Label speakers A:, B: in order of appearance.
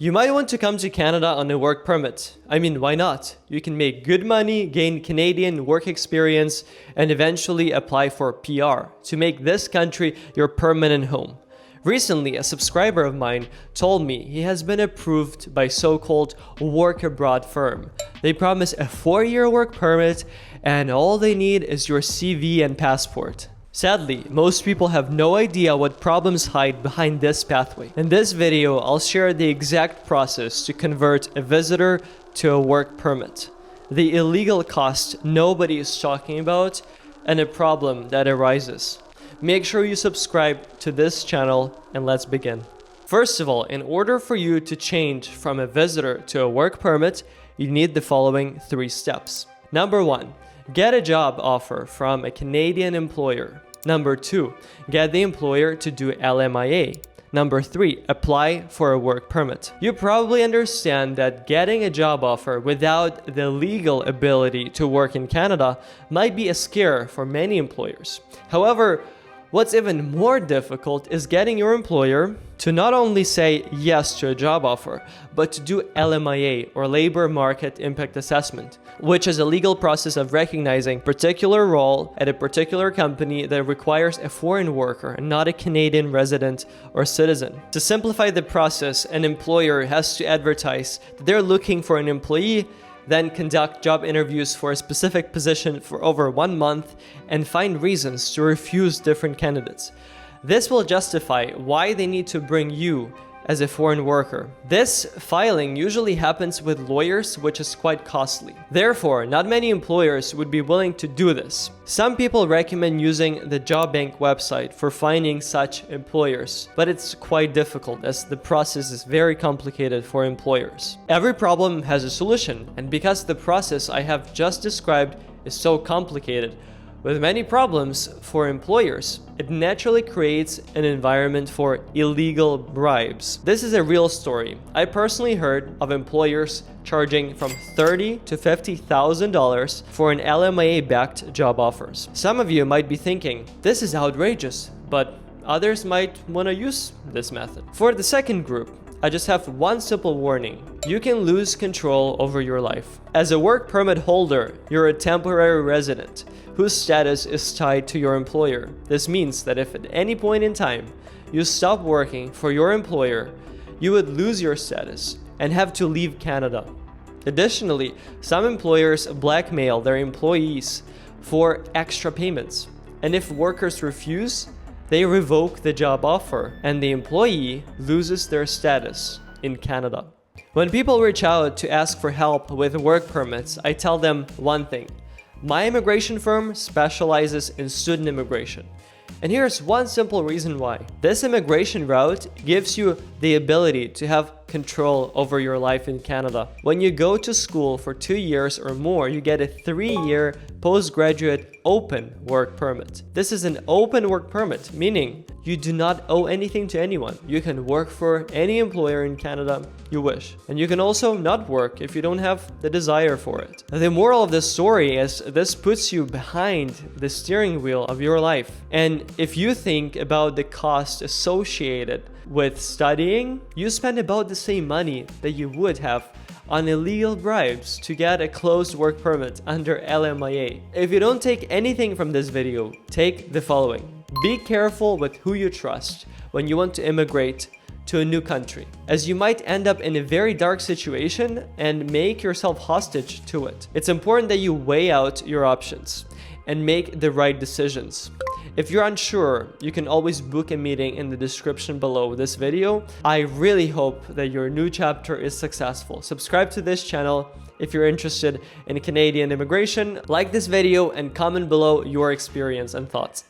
A: You might want to come to Canada on a work permit. I mean, why not? You can make good money, gain Canadian work experience, and eventually apply for PR to make this country your permanent home. Recently, a subscriber of mine told me he has been approved by so-called work abroad firm. They promise a 4-year work permit and all they need is your CV and passport. Sadly, most people have no idea what problems hide behind this pathway. In this video, I'll share the exact process to convert a visitor to a work permit, the illegal cost nobody is talking about, and a problem that arises. Make sure you subscribe to this channel and let's begin. First of all, in order for you to change from a visitor to a work permit, you need the following 3 steps. Number 1, get a job offer from a Canadian employer. Number 2, get the employer to do LMIA. Number 3, apply for a work permit. You probably understand that getting a job offer without the legal ability to work in Canada might be a scare for many employers. However, what's even more difficult is getting your employer to not only say yes to a job offer, but to do LMIA, or Labor Market Impact Assessment, which is a legal process of recognizing a particular role at a particular company that requires a foreign worker and not a Canadian resident or citizen. To simplify the process, an employer has to advertise that they're looking for an employee, then conduct job interviews for a specific position for over 1 month and find reasons to refuse different candidates. This will justify why they need to bring you as a foreign worker. This filing usually happens with lawyers, which is quite costly. Therefore, not many employers would be willing to do this. Some people recommend using the Job Bank website for finding such employers, but it's quite difficult as the process is very complicated for employers. Every problem has a solution, and because the process I have just described is so complicated, with many problems for employers, it naturally creates an environment for illegal bribes. This is a real story. I personally heard of employers charging from $30,000 to $50,000 for an LMIA-backed job offers. Some of you might be thinking, this is outrageous, but others might want to use this method. For the second group, I just have one simple warning. You can lose control over your life. As a work permit holder, you're a temporary resident whose status is tied to your employer. This means that if at any point in time you stop working for your employer, you would lose your status and have to leave Canada. Additionally, some employers blackmail their employees for extra payments, and if workers refuse, they revoke the job offer and the employee loses their status in Canada. When people reach out to ask for help with work permits, I tell them one thing. My immigration firm specializes in student immigration. And here's one simple reason why. This immigration route gives you the ability to have control over your life in Canada. When you go to school for 2 years or more, you get a 3-year postgraduate open work permit. This is an open work permit, meaning you do not owe anything to anyone. You can work for any employer in Canada you wish. And you can also not work if you don't have the desire for it. The moral of this story is this puts you behind the steering wheel of your life. And if you think about the cost associated with studying, you spend about the same money that you would have on illegal bribes to get a closed work permit under LMIA. If you don't take anything from this video, take the following. Be careful with who you trust when you want to immigrate to a new country, as you might end up in a very dark situation and make yourself hostage to it. It's important that you weigh out your options and make the right decisions. If you're unsure, you can always book a meeting in the description below this video. I really hope that your new chapter is successful. Subscribe to this channel if you're interested in Canadian immigration. Like this video and comment below your experience and thoughts.